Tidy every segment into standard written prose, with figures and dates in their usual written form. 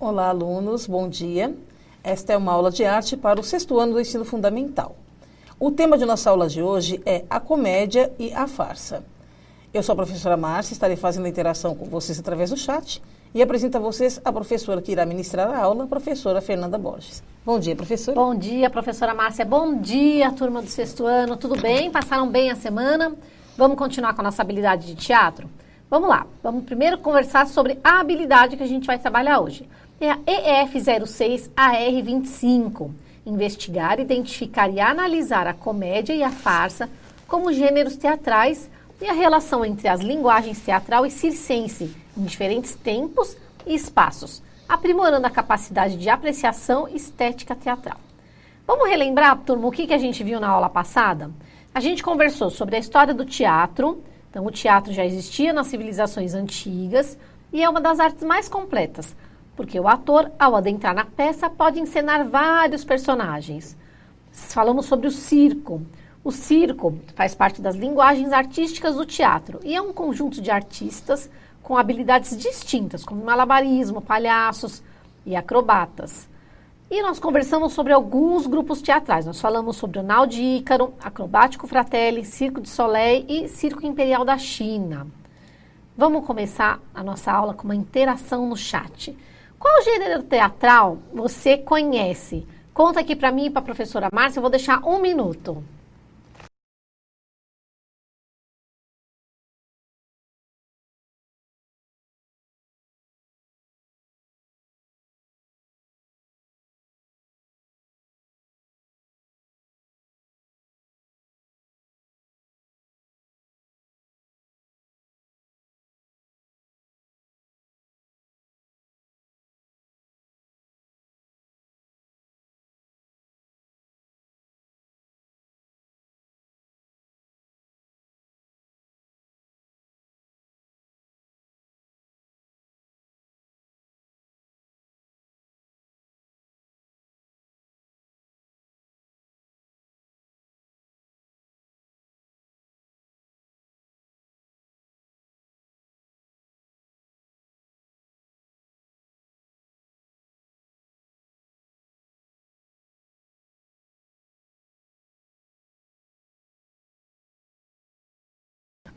Olá, alunos, bom dia. Esta é uma aula de arte para o sexto ano do ensino fundamental. O tema de nossa aula de hoje é a comédia e a farsa. Eu sou a professora Márcia, estarei fazendo a interação com vocês através do chat e apresento a vocês a professora que irá ministrar a aula, a professora Fernanda Borges. Bom dia, professora. Bom dia, professora Márcia. Bom dia, turma do sexto ano. Tudo bem? Passaram bem a semana? Vamos continuar com a nossa habilidade de teatro? Vamos lá. Vamos primeiro conversar sobre a habilidade que a gente vai trabalhar hoje. É a EF06AR25. Investigar, identificar e analisar a comédia e a farsa como gêneros teatrais e a relação entre as linguagens teatral e circense em diferentes tempos e espaços, aprimorando a capacidade de apreciação estética teatral. Vamos relembrar, turma, o que a gente viu na aula passada? A gente conversou sobre a história do teatro. Então, o teatro já existia nas civilizações antigas e é uma das artes mais completas, porque o ator, ao adentrar na peça, pode encenar vários personagens. Falamos sobre o circo. O circo faz parte das linguagens artísticas do teatro e é um conjunto de artistas com habilidades distintas, como malabarismo, palhaços e acrobatas. E nós conversamos sobre alguns grupos teatrais. Nós falamos sobre o Nau de Ícaro, Acrobático Fratelli, Circo de Soleil e Circo Imperial da China. Vamos começar a nossa aula com uma interação no chat. Qual gênero teatral você conhece? Conta aqui para mim e para a professora Márcia, eu vou deixar 1 minuto.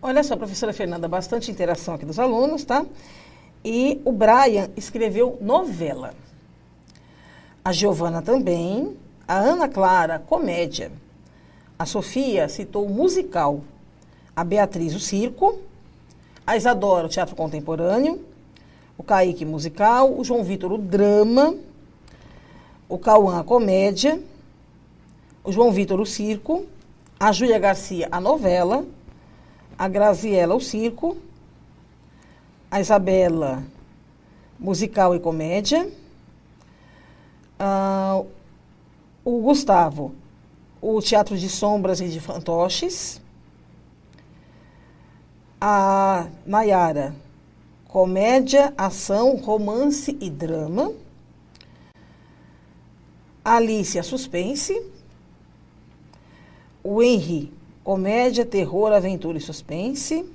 Olha só, professora Fernanda, bastante interação aqui dos alunos, tá? E o Brian escreveu novela. A Giovana também. A Ana Clara, comédia. A Sofia citou musical. A Beatriz, o circo. A Isadora, o teatro contemporâneo. O Kaique, musical. O João Vitor, o drama. O Cauã, a comédia. O João Vitor, o circo. A Júlia Garcia, a novela. A Graziela, o circo. A Isabela, musical e comédia. O Gustavo, o teatro de sombras e de fantoches. A Nayara, comédia, ação, romance e drama. A Alicia, suspense. O Henry, comédia, terror, aventura e suspense.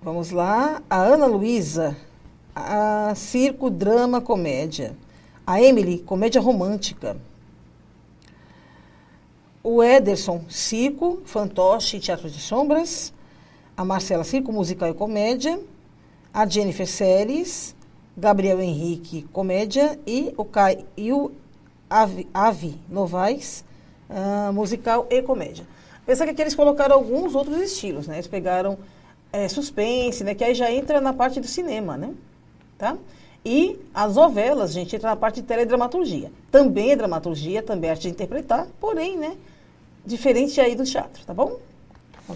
Vamos lá. A Ana Luísa, circo, drama, comédia. A Emily, comédia romântica. O Ederson, circo, fantoche e teatro de sombras. A Marcela, circo, musical e comédia. A Jennifer, séries. Gabriel Henrique, comédia. E o Avi Novaes, musical e comédia. Apesar que aqui eles colocaram alguns outros estilos, né? Eles pegaram suspense, né? Que aí já entra na parte do cinema, né? Tá? E as novelas, gente, entra na parte de teledramaturgia. Também é dramaturgia, também é arte de interpretar, porém, né? Diferente aí do teatro, tá bom?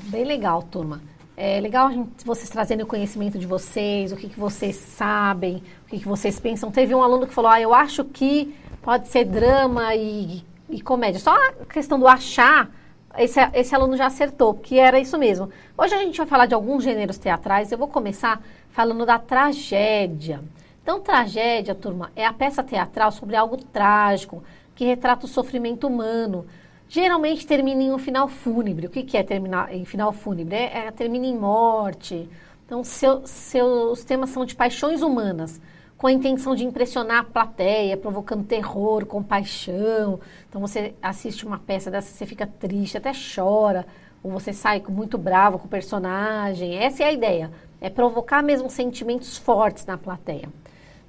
Bem legal, turma. É legal vocês trazendo o conhecimento de vocês, o que vocês sabem, o que vocês pensam. Teve um aluno que falou, eu acho que pode ser drama e comédia. Só a questão do achar, esse aluno já acertou, porque era isso mesmo. Hoje a gente vai falar de alguns gêneros teatrais. Eu vou começar falando da tragédia. Então, tragédia, turma, é a peça teatral sobre algo trágico, que retrata o sofrimento humano. Geralmente termina em um final fúnebre. O que é terminar em final fúnebre? Termina em morte. Então, seus temas são de paixões humanas, com a intenção de impressionar a plateia, provocando terror, compaixão. Então você assiste uma peça dessa, você fica triste, até chora, ou você sai muito bravo com o personagem. Essa é a ideia, é provocar mesmo sentimentos fortes na plateia.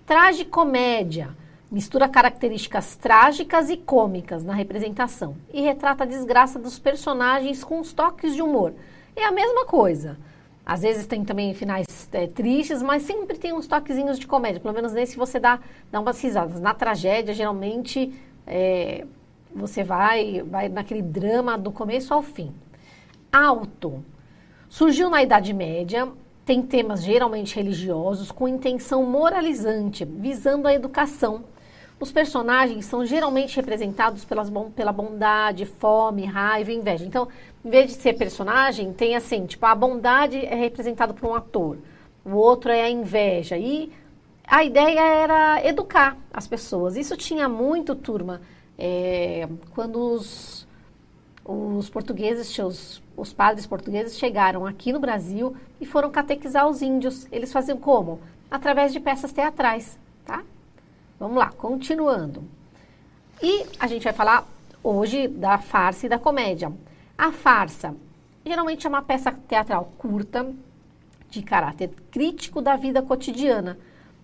Tragicomédia, mistura características trágicas e cômicas na representação e retrata a desgraça dos personagens com os toques de humor. É a mesma coisa. Às vezes tem também finais tristes, mas sempre tem uns toquezinhos de comédia. Pelo menos nesse você dá umas risadas. Na tragédia, geralmente, você vai naquele drama do começo ao fim. Auto. Surgiu na Idade Média, tem temas geralmente religiosos, com intenção moralizante, visando a educação. Os personagens são geralmente representados pela bondade, fome, raiva e inveja. Então, em vez de ser personagem, tem assim, tipo, a bondade é representada por um ator, o outro é a inveja. E a ideia era educar as pessoas. Isso tinha muito, turma, quando os portugueses, os padres portugueses chegaram aqui no Brasil e foram catequizar os índios. Eles faziam como? Através de peças teatrais, tá? Vamos lá, continuando. E a gente vai falar hoje da farsa e da comédia. A farsa geralmente é uma peça teatral curta, de caráter crítico da vida cotidiana,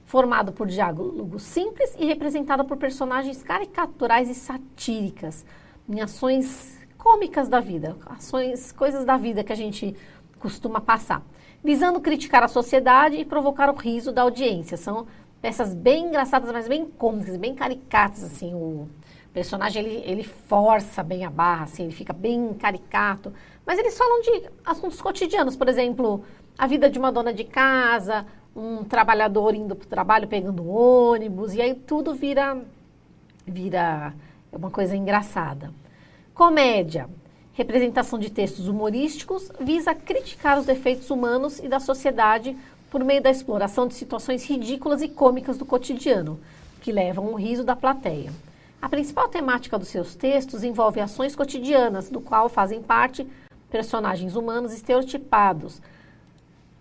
formado por diálogos simples e representada por personagens caricaturais e satíricas, em ações cômicas da vida, coisas da vida que a gente costuma passar, visando criticar a sociedade e provocar o riso da audiência. São peças bem engraçadas, mas bem cômicas, bem caricatas, assim. O personagem, ele força bem a barra, assim, ele fica bem caricato. Mas eles falam de assuntos cotidianos, por exemplo, a vida de uma dona de casa, um trabalhador indo para o trabalho, pegando ônibus, e aí tudo vira uma coisa engraçada. Comédia, representação de textos humorísticos, visa criticar os defeitos humanos e da sociedade por meio da exploração de situações ridículas e cômicas do cotidiano, que levam o riso da plateia. A principal temática dos seus textos envolve ações cotidianas, do qual fazem parte personagens humanos estereotipados.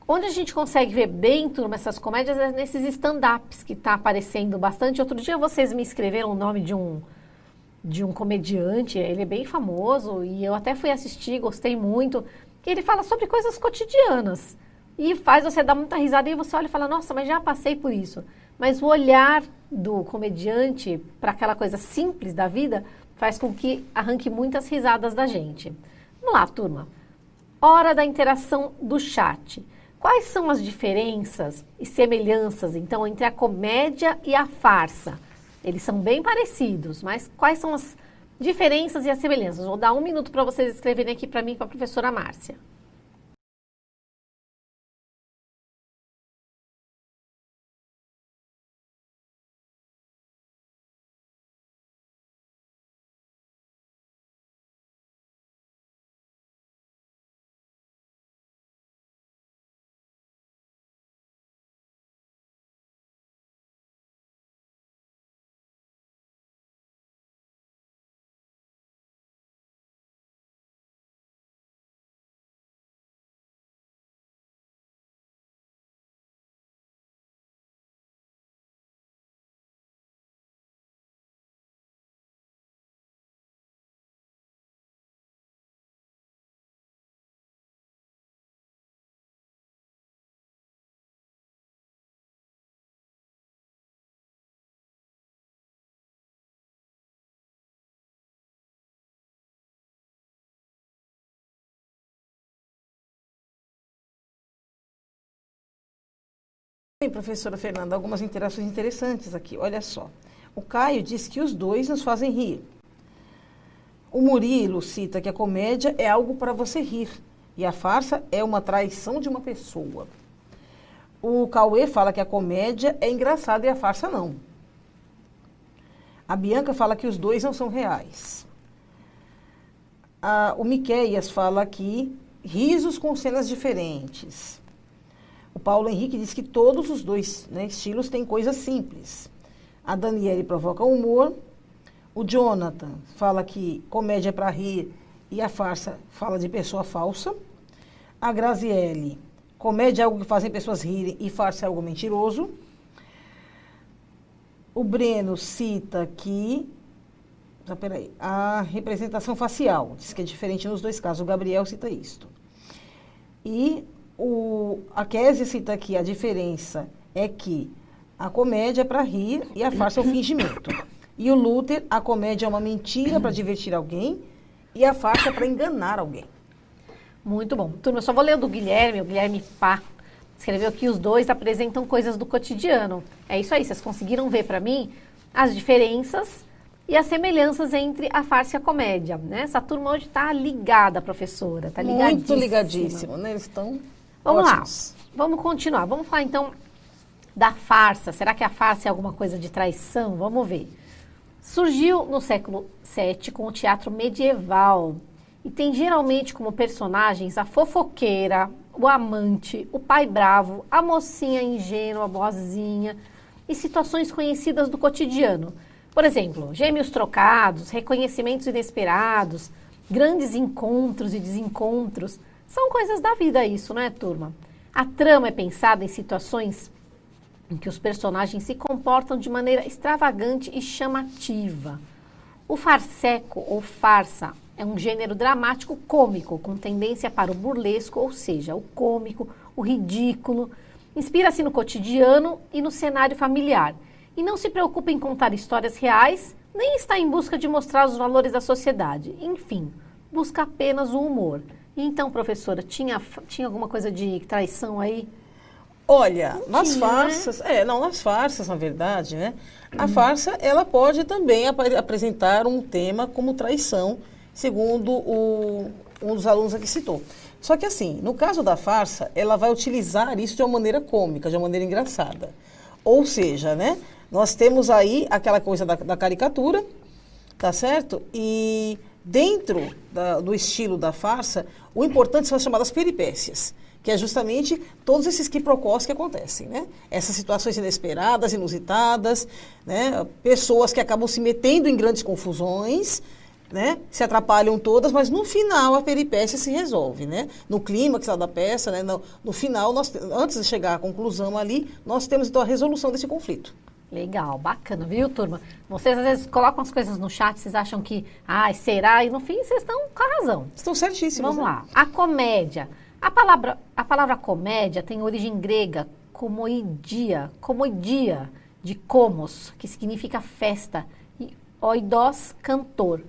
Onde a gente consegue ver bem, turma, essas comédias é nesses stand-ups que está aparecendo bastante. Outro dia vocês me escreveram o nome de um comediante, ele é bem famoso, e eu até fui assistir, gostei muito, que ele fala sobre coisas cotidianas. E faz você dar muita risada e você olha e fala, nossa, mas já passei por isso. Mas o olhar do comediante para aquela coisa simples da vida faz com que arranque muitas risadas da gente. Vamos lá, turma. Hora da interação do chat. Quais são as diferenças e semelhanças, então, entre a comédia e a farsa? Eles são bem parecidos, mas quais são as diferenças e as semelhanças? Vou dar 1 minuto para vocês escreverem aqui para mim, para a professora Márcia. Bem, professora Fernanda, algumas interações interessantes aqui. Olha só. O Caio diz que os dois nos fazem rir. O Murilo cita que a comédia é algo para você rir e a farsa é uma traição de uma pessoa. O Cauê fala que a comédia é engraçada e a farsa não. A Bianca fala que os dois não são reais. O Miqueias fala que risos com cenas diferentes. O Paulo Henrique diz que todos os dois, né, estilos têm coisas simples. A Daniele provoca humor. O Jonathan fala que comédia é para rir e a farsa fala de pessoa falsa. A Graziele, comédia é algo que fazem pessoas rirem e farsa é algo mentiroso. O Breno cita aqui, peraí, a representação facial, diz que é diferente nos dois casos. O Gabriel cita isto. E a Kézia cita aqui, a diferença é que a comédia é para rir e a farsa é o fingimento. E o Luther, a comédia é uma mentira para divertir alguém e a farsa é para enganar alguém. Muito bom. Turma, eu só vou ler o do Guilherme, o Guilherme Pá. Escreveu que os dois apresentam coisas do cotidiano. É isso aí, vocês conseguiram ver para mim as diferenças e as semelhanças entre a farsa e a comédia, né? Essa turma hoje está ligada, professora, está ligadíssima. Muito ligadíssimo, né? Eles estão Vamos ótimos. lá, vamos continuar. Vamos falar então da farsa. Será que a farsa é alguma coisa de traição? Vamos ver. Surgiu no século VII com o teatro medieval e tem geralmente como personagens a fofoqueira, o amante, o pai bravo, a mocinha ingênua, boazinha e situações conhecidas do cotidiano. Por exemplo, gêmeos trocados, reconhecimentos inesperados, grandes encontros e desencontros. São coisas da vida isso, não é, turma? A trama é pensada em situações em que os personagens se comportam de maneira extravagante e chamativa. O farseco ou farsa é um gênero dramático cômico, com tendência para o burlesco, ou seja, o cômico, o ridículo. Inspira-se no cotidiano e no cenário familiar. E não se preocupa em contar histórias reais, nem está em busca de mostrar os valores da sociedade. Enfim, busca apenas o humor. E então, professora, tinha alguma coisa de traição aí? Olha, nas farsas, nas farsas, na verdade, né? A farsa, ela pode também apresentar um tema como traição, segundo um dos alunos aqui citou. Só que assim, no caso da farsa, ela vai utilizar isso de uma maneira cômica, de uma maneira engraçada. Ou seja, né? Nós temos aí aquela coisa da caricatura, tá certo? E dentro do estilo da farsa, o importante são as chamadas peripécias, que é justamente todos esses quiprocós que acontecem, né? Essas situações inesperadas, inusitadas, né? Pessoas que acabam se metendo em grandes confusões, né? Se atrapalham todas, mas no final a peripécia se resolve, né? No clímax da peça, né? No final, antes de chegar à conclusão ali, nós temos então a resolução desse conflito. Legal, bacana, viu, turma? Vocês às vezes colocam as coisas no chat, vocês acham que, será? E no fim vocês estão com a razão. Estão certíssimos. Vamos lá. A comédia. A palavra comédia tem origem grega, comoidia, de comos, que significa festa, e oidos, cantor.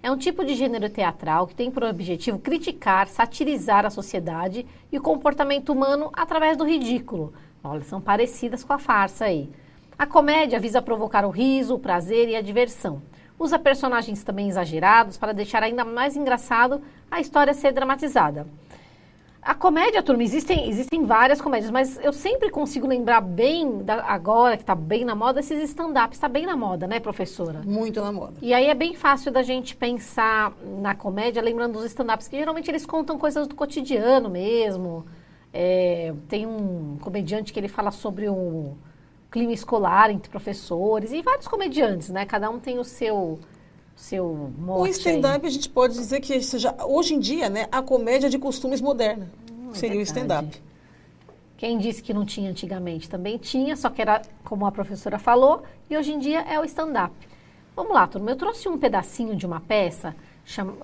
É um tipo de gênero teatral que tem por objetivo criticar, satirizar a sociedade e o comportamento humano através do ridículo. Olha, são parecidas com a farsa aí. A comédia visa provocar o riso, o prazer e a diversão. Usa personagens também exagerados para deixar ainda mais engraçado a história ser dramatizada. A comédia, turma, existem várias comédias, mas eu sempre consigo lembrar bem, agora que está bem na moda, esses stand-ups. Está bem na moda, né, professora? Muito na moda. E aí é bem fácil da gente pensar na comédia, lembrando dos stand-ups, que geralmente eles contam coisas do cotidiano mesmo. Tem um comediante que ele fala sobre o clima escolar entre professores, e vários comediantes, né? Cada um tem o seu mote. O stand-up, a gente pode dizer que seja, hoje em dia, né, a comédia de costumes moderna. Seria o stand-up. Quem disse que não tinha antigamente também tinha, só que era, como a professora falou, e hoje em dia é o stand-up. Vamos lá, turma. Eu trouxe um pedacinho de uma peça,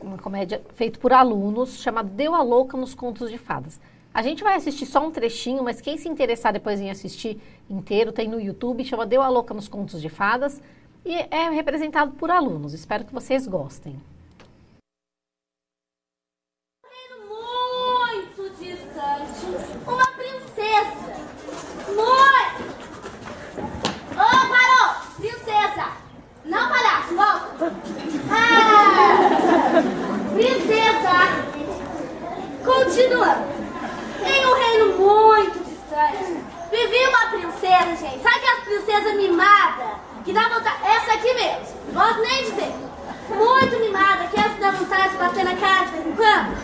uma comédia feita por alunos, chamada Deu a Louca nos Contos de Fadas. A gente vai assistir só um trechinho, mas quem se interessar depois em assistir inteiro, tem no YouTube, chama Deu a Louca nos Contos de Fadas, e é representado por alunos. Espero que vocês gostem. Muito distante, uma princesa. Muito! Ô, parou! Princesa! Não, palhaço, volta! Princesa! Continuando. Em um reino muito distante, vivia uma princesa, gente. Sabe aquelas princesas mimadas? Que dá vontade... Essa aqui mesmo. Não gosto nem de ver. Muito mimada, que essa dá vontade de bater na cara de vez em quando.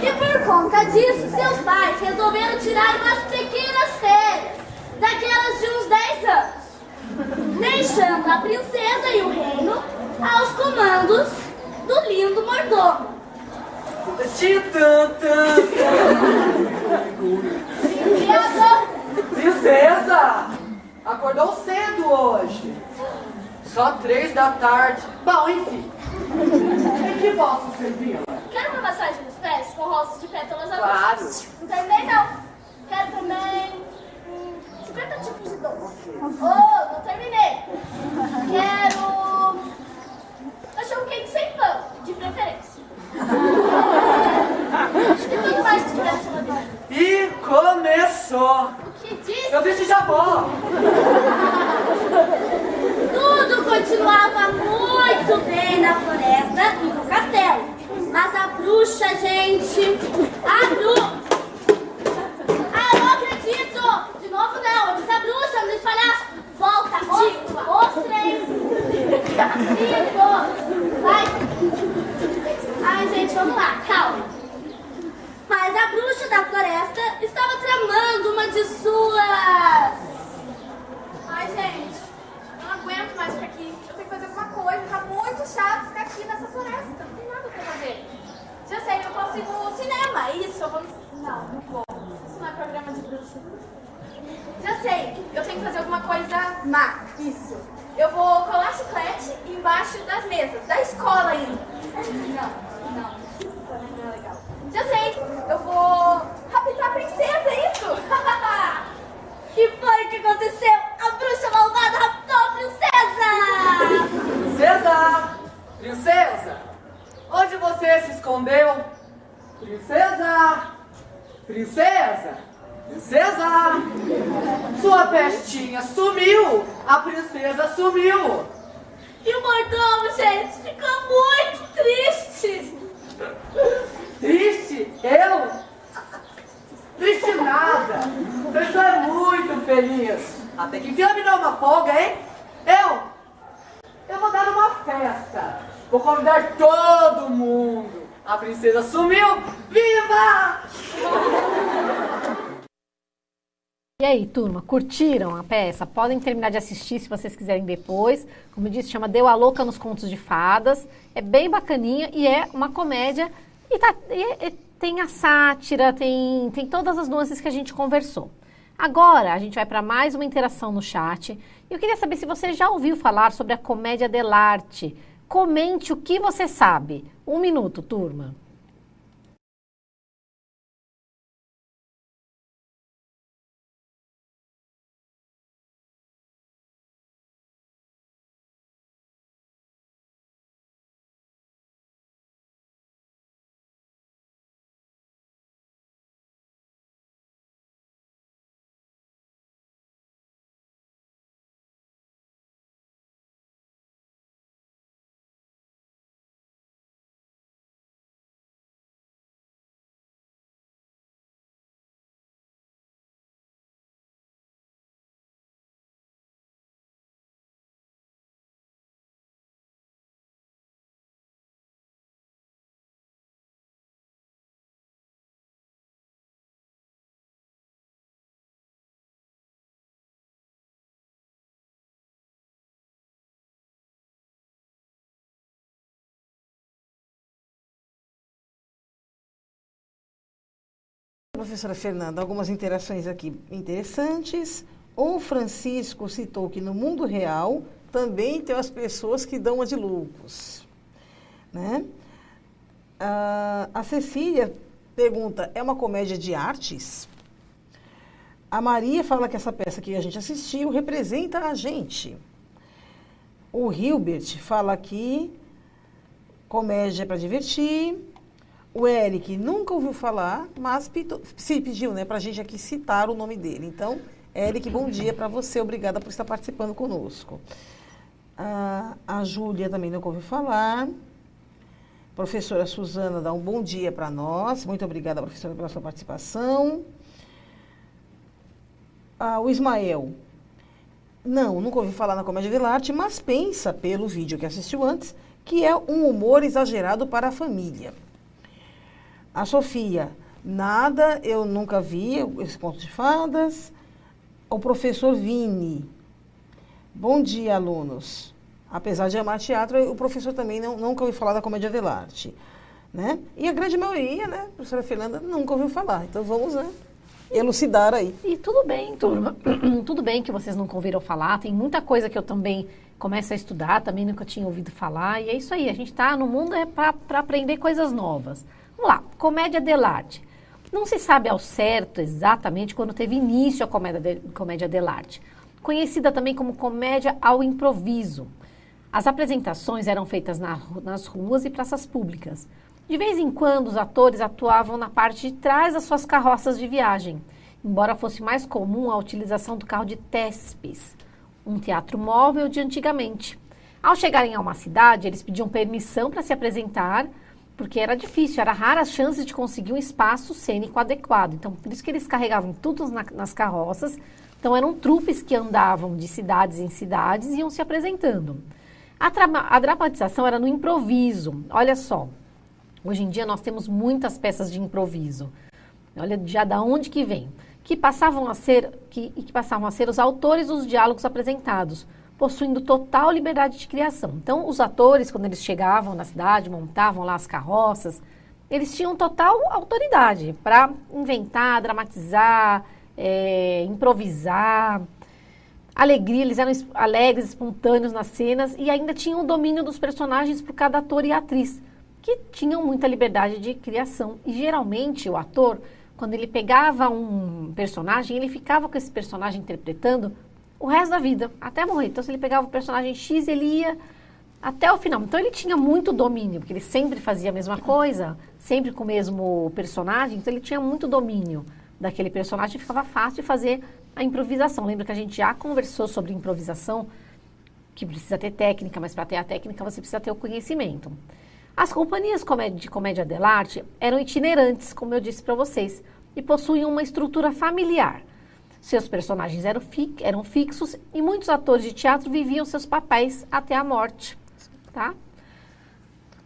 E por conta disso, seus pais resolveram tirar umas pequenas férias, daquelas de uns 10 anos, deixando a princesa e o reino aos comandos do lindo mordomo. Princesa! Acordou cedo hoje. Só 3 da tarde. Bom, enfim. Em que posso servir? Quero uma massagem nos pés com rosas de pétalas azuis. Claro. Não terminei, não. Quero também 50 tipos de doce. Oh, não terminei. Quero cachorro quente sem pão, de preferência. Acho que tudo mais que tiver na geladeira. E começou. O que disse? Eu disse já vou. Tudo continuava muito bem na floresta e no castelo. Mas a bruxa, gente, a bruxa... Ah, não acredito! De novo não, eu disse a bruxa, eu disse palhaço. Volta, os 3. 5, vai. Ai, gente, vamos lá, calma. Mas a bruxa da floresta estava tramando uma de suas... Ai, gente, eu não aguento mais ficar aqui. Eu tenho que fazer alguma coisa. Tá muito chato ficar aqui nessa floresta. Não tem nada pra fazer. Já sei que eu posso ir no cinema. Isso, eu vou no... Não, não vou. Isso não é programa de bruxa. Já sei, eu tenho que fazer alguma coisa má. Isso. Eu vou colar chiclete embaixo das mesas, da escola ainda. Não. Também não é legal. Já sei, eu vou raptar a princesa, isso? Que foi que aconteceu? A bruxa malvada raptou a princesa! Princesa! Onde você se escondeu? Princesa! Princesa! Sua pestinha sumiu! A princesa sumiu! E o mordomo, gente, ficou muito triste! Triste? Eu? Triste nada! A pessoa é muito feliz! Até que enfim ela me dá uma folga, hein? Eu vou dar uma festa! Vou convidar todo mundo! A princesa sumiu! Viva! E aí, turma, curtiram a peça? Podem terminar de assistir se vocês quiserem depois. Como eu disse, chama Deu a Louca nos Contos de Fadas. É bem bacaninha e é uma comédia. E tem a sátira, tem todas as nuances que a gente conversou. Agora, a gente vai para mais uma interação no chat. Eu queria saber se você já ouviu falar sobre a comédia dell'arte. Comente o que você sabe. 1 minuto, turma. Professora Fernanda, algumas interações aqui interessantes. O Francisco citou que no mundo real também tem as pessoas que dão uma de loucos, né? A Cecília pergunta, é uma comédia de artes? A Maria fala que essa peça que a gente assistiu representa a gente. O Hilbert fala que comédia é para divertir. O Eric nunca ouviu falar, mas se pediu, né, para a gente aqui citar o nome dele. Então, Eric, bom dia para você. Obrigada por estar participando conosco. A Júlia também nunca ouviu falar. Professora Suzana dá um bom dia para nós. Muito obrigada, professora, pela sua participação. O Ismael. Nunca ouviu falar na comédia dell'arte, mas pensa, pelo vídeo que assistiu antes, que é um humor exagerado para a família. A Sofia, eu nunca vi esse conto de fadas. O professor Vini, bom dia, alunos. Apesar de amar teatro, o professor também nunca ouviu falar da comédia dell'arte, né? E a grande maioria, né, a professora Fernanda, nunca ouviu falar. Então vamos, né, elucidar aí. E tudo bem, turma. Tudo bem que vocês nunca ouviram falar. Tem muita coisa que eu também começo a estudar, também nunca tinha ouvido falar. E é isso aí, a gente está no mundo para aprender coisas novas. Vamos lá, comédia dell'arte. Não se sabe ao certo exatamente quando teve início a comédia dell'arte, conhecida também como comédia ao improviso. As apresentações eram feitas nas ruas e praças públicas. De vez em quando, os atores atuavam na parte de trás das suas carroças de viagem, embora fosse mais comum a utilização do carro de tespes, um teatro móvel de antigamente. Ao chegarem a uma cidade, eles pediam permissão para se apresentar, porque era difícil, era rara as chances de conseguir um espaço cênico adequado. Então, por isso que eles carregavam tudo nas carroças. Então, eram trupes que andavam de cidades em cidades e iam se apresentando. A dramatização era no improviso. Olha só, hoje em dia nós temos muitas peças de improviso. Olha já da onde que vem. Que passavam a ser os autores dos diálogos apresentados, possuindo total liberdade de criação. Então, os atores, quando eles chegavam na cidade, montavam lá as carroças, eles tinham total autoridade para inventar, dramatizar, improvisar. Alegria, eles eram alegres, espontâneos nas cenas e ainda tinham o domínio dos personagens por cada ator e atriz, que tinham muita liberdade de criação. E geralmente o ator, quando ele pegava um personagem, ele ficava com esse personagem interpretando o resto da vida, até morrer. Então, se ele pegava o personagem X, ele ia até o final. Então, ele tinha muito domínio, porque ele sempre fazia a mesma coisa, sempre com o mesmo personagem. Então, ele tinha muito domínio daquele personagem e ficava fácil de fazer a improvisação. Lembra que a gente já conversou sobre improvisação, que precisa ter técnica, mas para ter a técnica você precisa ter o conhecimento. As companhias de comédia dell'arte eram itinerantes, como eu disse para vocês, e possuíam uma estrutura familiar. Seus personagens eram fixos e muitos atores de teatro viviam seus papéis até a morte. Tá?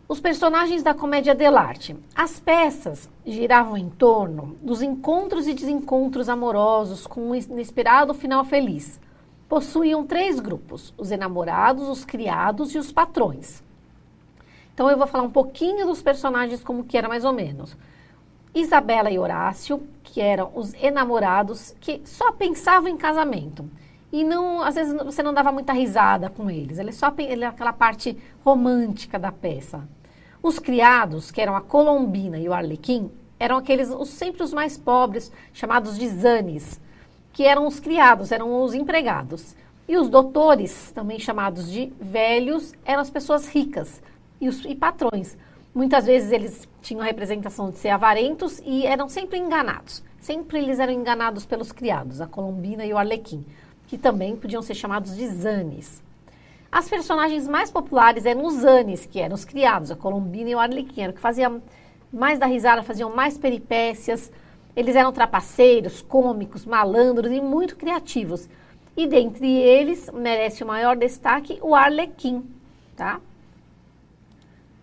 Os personagens da comédia dell'arte. As peças giravam em torno dos encontros e desencontros amorosos com um inesperado final feliz. Possuíam 3 grupos, os enamorados, os criados e os patrões. Então eu vou falar um pouquinho dos personagens como que era mais ou menos. Isabela e Horácio, que eram os enamorados que só pensavam em casamento. E não, às vezes você não dava muita risada com eles. Ele é aquela parte romântica da peça. Os criados, que eram a Colombina e o Arlequim, eram sempre os mais pobres, chamados de zanes, que eram os criados, eram os empregados. E os doutores, também chamados de velhos, eram as pessoas ricas e patrões. Muitas vezes eles tinham a representação de ser avarentos e eram sempre enganados. Sempre eles eram enganados pelos criados, a Colombina e o Arlequim, que também podiam ser chamados de zanes. As personagens mais populares eram os zanes, que eram os criados, a Colombina e o Arlequim, eram que faziam mais da risada, faziam mais peripécias. Eles eram trapaceiros, cômicos, malandros e muito criativos. E dentre eles, merece o maior destaque o Arlequim, tá?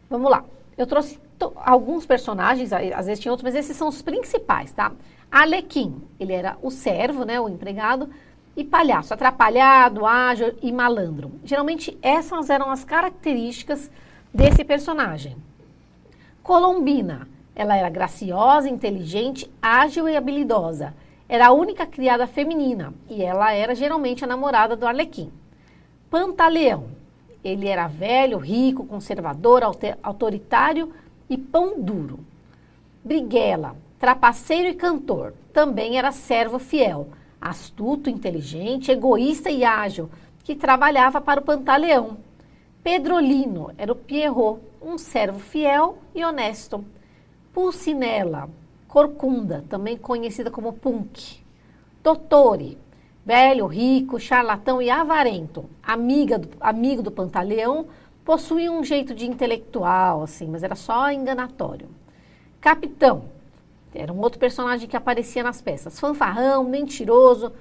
Vamos lá. Eu trouxe alguns personagens, às vezes tinha outros, mas esses são os principais, tá? Arlequim, ele era o servo, né, o empregado, e palhaço, atrapalhado, ágil e malandro. Geralmente essas eram as características desse personagem. Colombina, ela era graciosa, inteligente, ágil e habilidosa. Era a única criada feminina e ela era geralmente a namorada do Arlequim. Pantaleão, ele era velho, rico, conservador, autoritário e pão duro. Briguela, trapaceiro e cantor, também era servo fiel, astuto, inteligente, egoísta e ágil, que trabalhava para o Pantaleão. Pedrolino era o Pierrot, um servo fiel e honesto. Pulcinella, corcunda, também conhecida como Punk. Dottore, velho, rico, charlatão e avarento, amigo do Pantaleão, possuía um jeito de intelectual, assim, mas era só enganatório. Capitão, era um outro personagem que aparecia nas peças. Fanfarrão, mentiroso,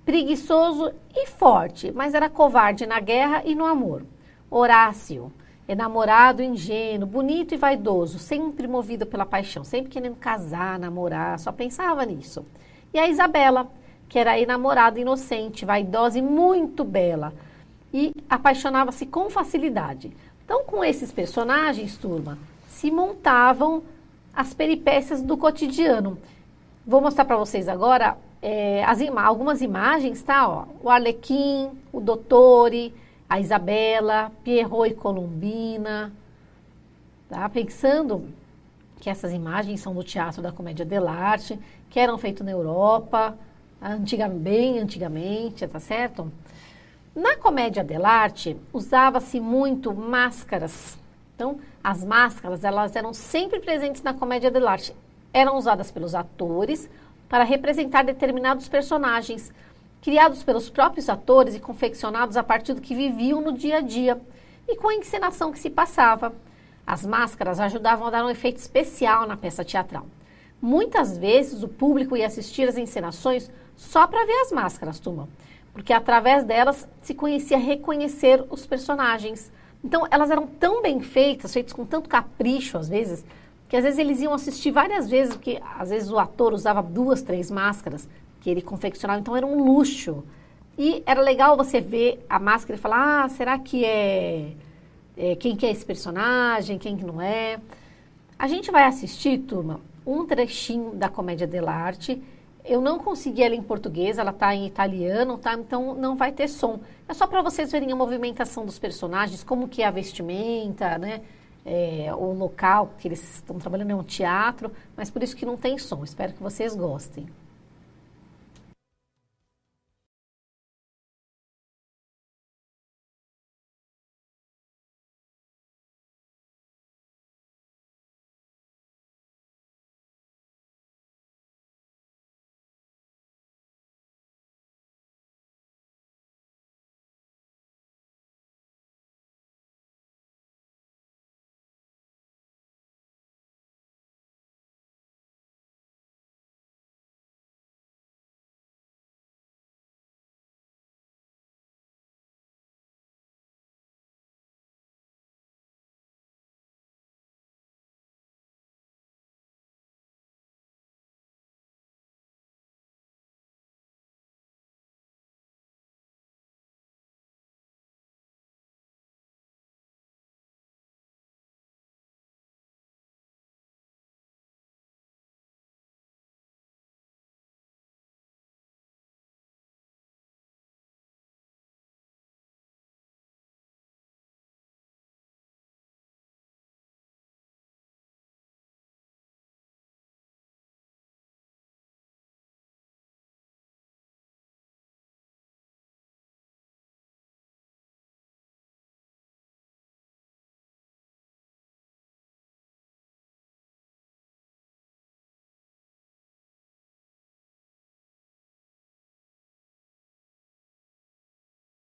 preguiçoso e forte, mas era covarde na guerra e no amor. Horácio, enamorado, ingênuo, bonito e vaidoso, sempre movido pela paixão, sempre querendo casar, namorar, só pensava nisso. E a Isabela, que era a enamorada inocente, vaidosa e muito bela, e apaixonava-se com facilidade. Então, com esses personagens, turma, se montavam as peripécias do cotidiano. Vou mostrar para vocês agora algumas imagens, tá? Ó, o Arlequim, o Dottore, a Isabela, Pierrot e Colombina, tá? Pensando que essas imagens são do Teatro da Comédia dell'Arte, que eram feitos na Europa, bem antigamente, tá certo? Na Comédia dell'Arte, usava-se muito máscaras. Então, as máscaras, elas eram sempre presentes na Comédia dell'Arte. Eram usadas pelos atores para representar determinados personagens, criados pelos próprios atores e confeccionados a partir do que viviam no dia a dia e com a encenação que se passava. As máscaras ajudavam a dar um efeito especial na peça teatral. Muitas vezes o público ia assistir às encenações só para ver as máscaras, turma, porque através delas se reconhecer os personagens. Então, elas eram tão bem feitas com tanto capricho, às vezes, que às vezes eles iam assistir várias vezes, porque às vezes o ator usava 2, 3 máscaras que ele confeccionava, então era um luxo. E era legal você ver a máscara e falar, será que quem que é esse personagem, quem que não é? A gente vai assistir, turma, um trechinho da Comédia dell'Arte. Eu não consegui ela em português, ela está em italiano, tá? Então não vai ter som. É só para vocês verem a movimentação dos personagens, como que é a vestimenta, né? O local que eles estão trabalhando é um teatro, mas por isso que não tem som. Espero que vocês gostem.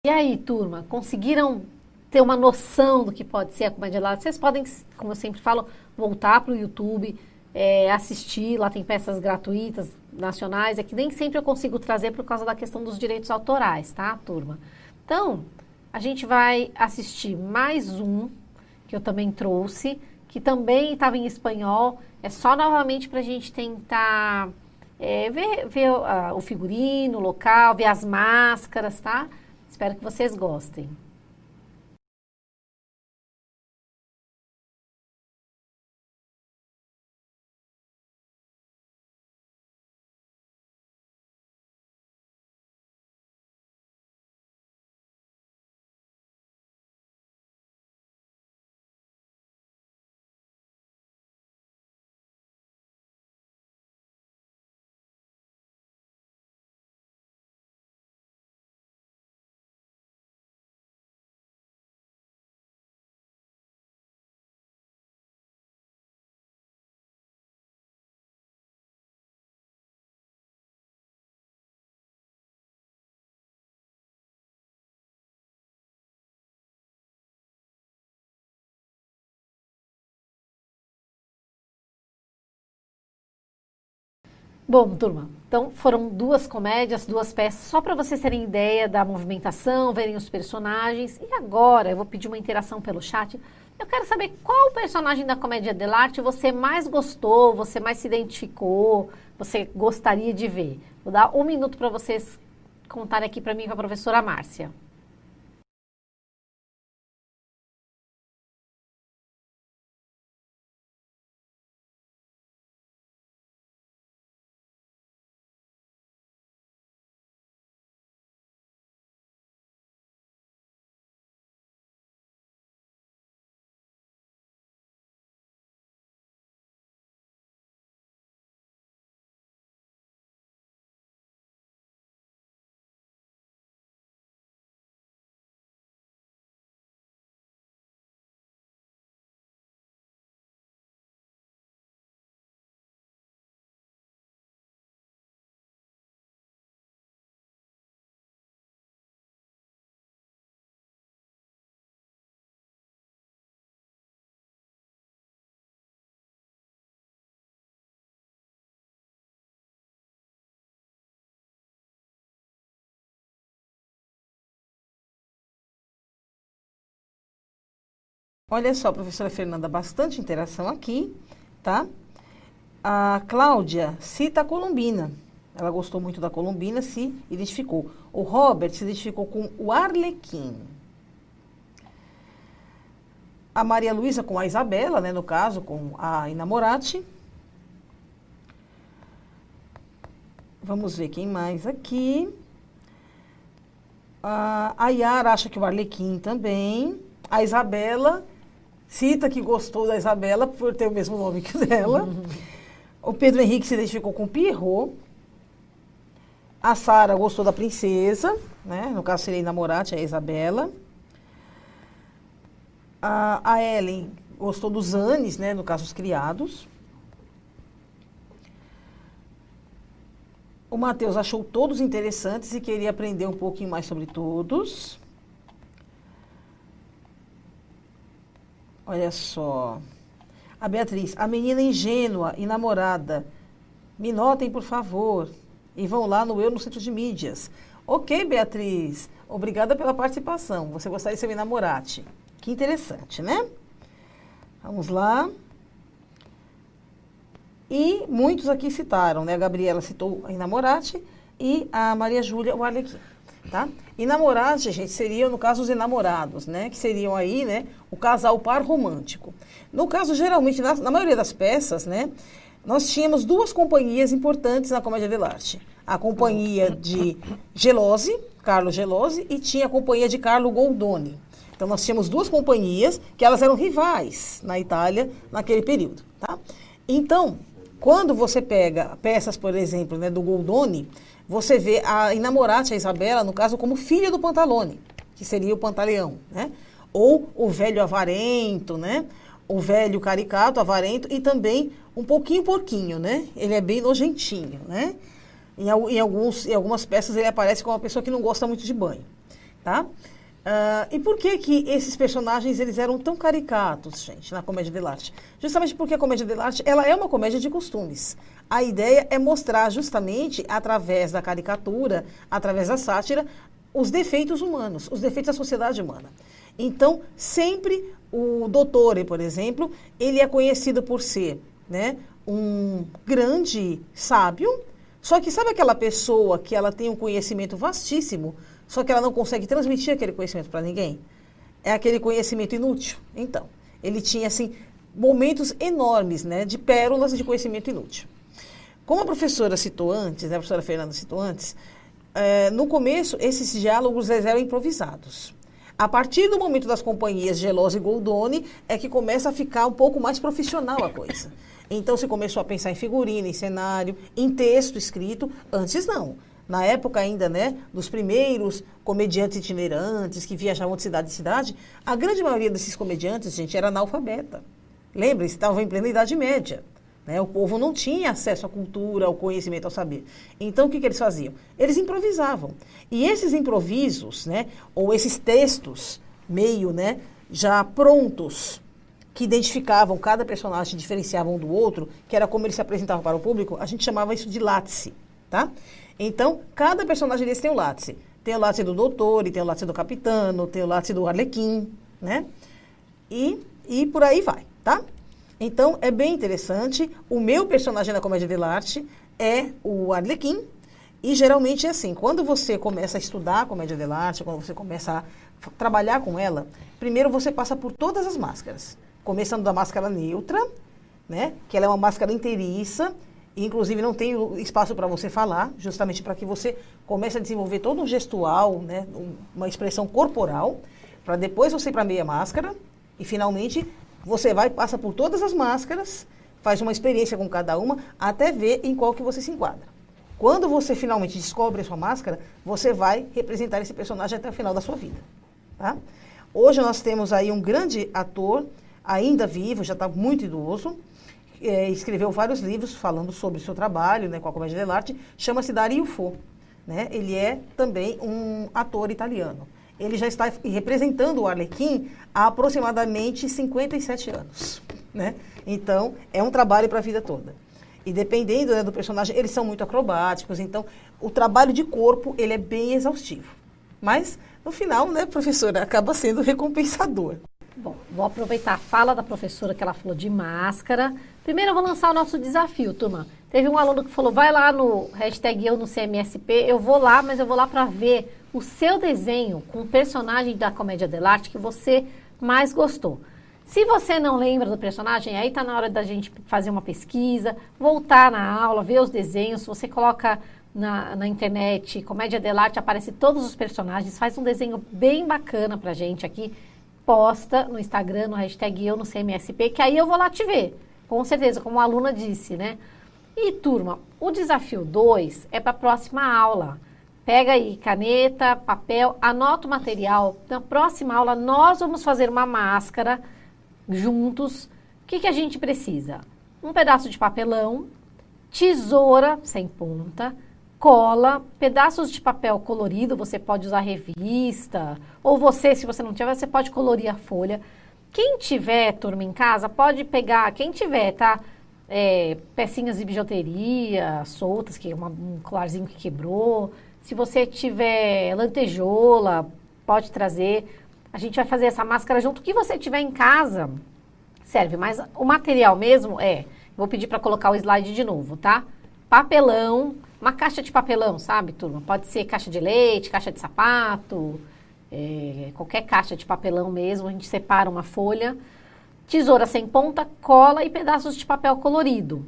E aí, turma, conseguiram ter uma noção do que pode ser a Comédia dell'Arte? Vocês podem, como eu sempre falo, voltar para o YouTube, assistir, lá tem peças gratuitas, nacionais, é que nem sempre eu consigo trazer por causa da questão dos direitos autorais, tá, turma? Então, a gente vai assistir mais um, que eu também trouxe, que também estava em espanhol, é só novamente para a gente tentar ver o figurino, o local, ver as máscaras, tá? Espero que vocês gostem. Bom, turma, então foram 2 comédias, 2 peças, só para vocês terem ideia da movimentação, verem os personagens. E agora eu vou pedir uma interação pelo chat. Eu quero saber qual personagem da Comédia dell'Arte você mais gostou, você mais se identificou, você gostaria de ver. Vou dar 1 minuto para vocês contarem aqui para mim e para a professora Márcia. Olha só, professora Fernanda, bastante interação aqui, tá? A Cláudia cita a Colombina. Ela gostou muito da Colombina, se identificou. O Robert se identificou com o Arlequim. A Maria Luísa com a Isabela, né, no caso, com a Inamorate. Vamos ver quem mais aqui. A Yara acha que o Arlequim também. A Isabela cita que gostou da Isabela por ter o mesmo nome que o dela. O Pedro Henrique se identificou com o Pierrot. A Sara gostou da Princesa, né? No caso seria a Inamorate, a Isabela. A Ellen gostou dos Anis, né? No caso, os criados. O Matheus achou todos interessantes e queria aprender um pouquinho mais sobre todos. Olha só. A Beatriz, a menina ingênua e namorada. Me notem, por favor. E vão lá no Eu no Centro de Mídias. Ok, Beatriz. Obrigada pela participação. Você gostaria de ser minha namorate. Que interessante, né? Vamos lá. E muitos aqui citaram, né? A Gabriela citou a Inamorate e a Maria Júlia o Arlequim, tá? Inamorate, gente, seriam, no caso, os enamorados, né? Que seriam aí, né? O casal par romântico. No caso, geralmente, na maioria das peças, né? Nós tínhamos duas companhias importantes na Comédia dell'arte. A companhia de Gelose, Carlo Gelose, e tinha a companhia de Carlo Goldoni. Então, nós tínhamos duas companhias que elas eram rivais na Itália naquele período, tá? Então, quando você pega peças, por exemplo, né, do Goldoni, você vê a Inamorate, a Isabela, no caso, como filha do Pantalone, que seria o Pantaleão, né? Ou o velho avarento, né? O velho caricato, avarento, e também um pouquinho porquinho, né? Ele é bem nojentinho, né? Em algumas peças ele aparece como uma pessoa que não gosta muito de banho, tá? E por que esses personagens eles eram tão caricatos, gente, na Comédia dell'arte? Justamente porque a Comédia dell'arte ela é uma comédia de costumes. A ideia é mostrar justamente, através da caricatura, através da sátira, os defeitos humanos, os defeitos da sociedade humana. Então, sempre o Dottore, por exemplo, ele é conhecido por ser, né, um grande sábio, só que sabe aquela pessoa que ela tem um conhecimento vastíssimo, só que ela não consegue transmitir aquele conhecimento para ninguém? É aquele conhecimento inútil. Então, ele tinha, assim, momentos enormes, né, de pérolas de conhecimento inútil. Como a professora citou antes, né, a professora Fernanda citou antes, no começo, esses diálogos eram improvisados. A partir do momento das companhias Gelose e Goldoni, é que começa a ficar um pouco mais profissional a coisa. Então, se começou a pensar em figurino, em cenário, em texto escrito. Antes, não. Na época ainda, né, dos primeiros comediantes itinerantes que viajavam de cidade em cidade, a grande maioria desses comediantes, gente, era analfabeta. Lembrem-se, estavam em plena Idade Média. Né? O povo não tinha acesso à cultura, ao conhecimento, ao saber. Então, o que eles faziam? Eles improvisavam. E esses improvisos, né, ou esses textos meio, né, já prontos, que identificavam cada personagem, diferenciavam um do outro, que era como eles se apresentavam para o público, a gente chamava isso de látice, tá? Então, cada personagem desse tem um látice. Tem o látice do Dottore, tem o látice do Capitano, tem o látice do Arlequim, né? E por aí vai, tá? Então, é bem interessante. O meu personagem na Comédia dell'arte é o Arlequim. E geralmente é assim, quando você começa a estudar a Comédia dell'arte, quando você começa a trabalhar com ela, primeiro você passa por todas as máscaras. Começando da máscara neutra, né? Que ela é uma máscara inteiriça, e inclusive não tem espaço para você falar, justamente para que você comece a desenvolver todo um gestual, né? Uma expressão corporal, para depois você ir para a meia máscara, e finalmente você passa por todas as máscaras, faz uma experiência com cada uma, até ver em qual que você se enquadra. Quando você finalmente descobre a sua máscara, você vai representar esse personagem até o final da sua vida, tá? Hoje nós temos aí um grande ator, ainda vivo, já está muito idoso, escreveu vários livros falando sobre o seu trabalho, né, com a Comédia dell'arte, chama-se Dario Fo, né? Ele é também um ator italiano. Ele já está representando o Arlequim há aproximadamente 57 anos, né? Então, é um trabalho para a vida toda. E dependendo, né, do personagem, eles são muito acrobáticos, então o trabalho de corpo, ele é bem exaustivo. Mas, no final, né, professora, acaba sendo recompensador. Bom, vou aproveitar a fala da professora que ela falou de máscara. Primeiro eu vou lançar o nosso desafio, turma. Teve um aluno que falou, vai lá no hashtag eu no CMSP, eu vou lá, mas eu vou lá para ver o seu desenho com o personagem da Comédia dell'arte que você mais gostou. Se você não lembra do personagem, aí tá na hora da gente fazer uma pesquisa, voltar na aula, ver os desenhos. Se você coloca na internet Comédia dell'arte, aparece todos os personagens, faz um desenho bem bacana pra gente aqui, posta no Instagram, no hashtag eu no CMSP, que aí eu vou lá te ver, com certeza, como a aluna disse, né? E, turma, o desafio 2 é para a próxima aula. Pega aí caneta, papel, anota o material. Na próxima aula, nós vamos fazer uma máscara juntos. O que a gente precisa? Um pedaço de papelão, tesoura sem ponta, cola, pedaços de papel colorido, você pode usar revista, ou você, se você não tiver, você pode colorir a folha. Quem tiver, turma, em casa, pode pegar, quem tiver, tá? Pecinhas de bijuteria soltas, que é um colarzinho que quebrou. Se você tiver lantejola, pode trazer. A gente vai fazer essa máscara junto. O que você tiver em casa serve, mas o material mesmo vou pedir para colocar o slide de novo, tá? Papelão, uma caixa de papelão, sabe, turma? Pode ser caixa de leite, caixa de sapato, qualquer caixa de papelão mesmo. A gente separa uma folha, tesoura sem ponta, cola e pedaços de papel colorido,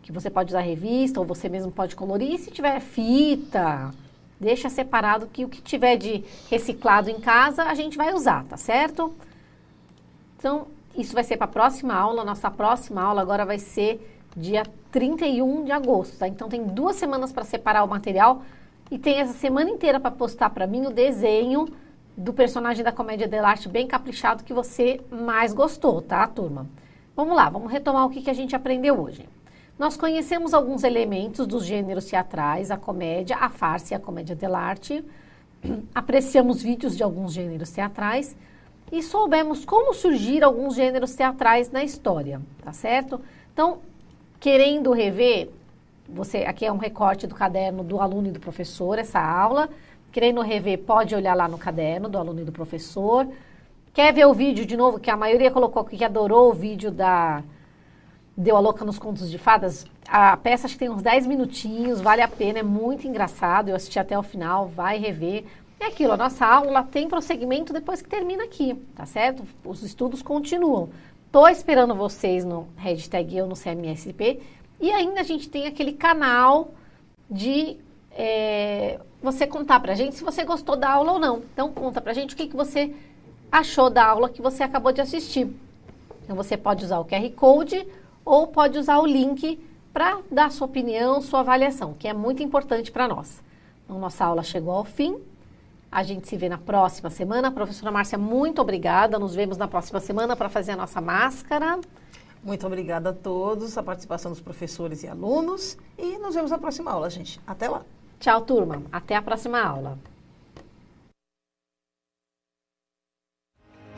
que você pode usar revista ou você mesmo pode colorir. E se tiver fita, deixa separado, que o que tiver de reciclado em casa a gente vai usar, tá certo? Então, isso vai ser para a próxima aula. Nossa próxima aula agora vai ser dia 31 de agosto, tá? Então tem 2 semanas para separar o material e tem essa semana inteira para postar para mim o desenho do personagem da Comédia dell'arte bem caprichado que você mais gostou, tá, turma? Vamos lá, vamos retomar o que a gente aprendeu hoje. Nós conhecemos alguns elementos dos gêneros teatrais, a comédia, a farsa e a Comédia dell'arte. Apreciamos vídeos de alguns gêneros teatrais e soubemos como surgir alguns gêneros teatrais na história, tá certo? Então, querendo rever, aqui é um recorte do caderno do aluno e do professor, essa aula. Querendo rever, pode olhar lá no caderno do aluno e do professor. Quer ver o vídeo de novo, que a maioria colocou que adorou o vídeo Deu a Louca nos Contos de Fadas? A peça acho que tem uns 10 minutinhos, vale a pena, é muito engraçado. Eu assisti até o final, vai rever. É aquilo, a nossa aula tem prosseguimento depois que termina aqui, tá certo? Os estudos continuam. Tô esperando vocês no hashtag eu no CMSP. E ainda a gente tem aquele canal de você contar pra gente se você gostou da aula ou não. Então conta pra gente o que você achou da aula que você acabou de assistir. Então você pode usar o QR Code ou pode usar o link para dar sua opinião, sua avaliação, que é muito importante para nós. Então nossa aula chegou ao fim. A gente se vê na próxima semana. Professora Márcia, muito obrigada. Nos vemos na próxima semana para fazer a nossa máscara. Muito obrigada a todos, a participação dos professores e alunos. E nos vemos na próxima aula, gente. Até lá. Tchau, turma. Até a próxima aula.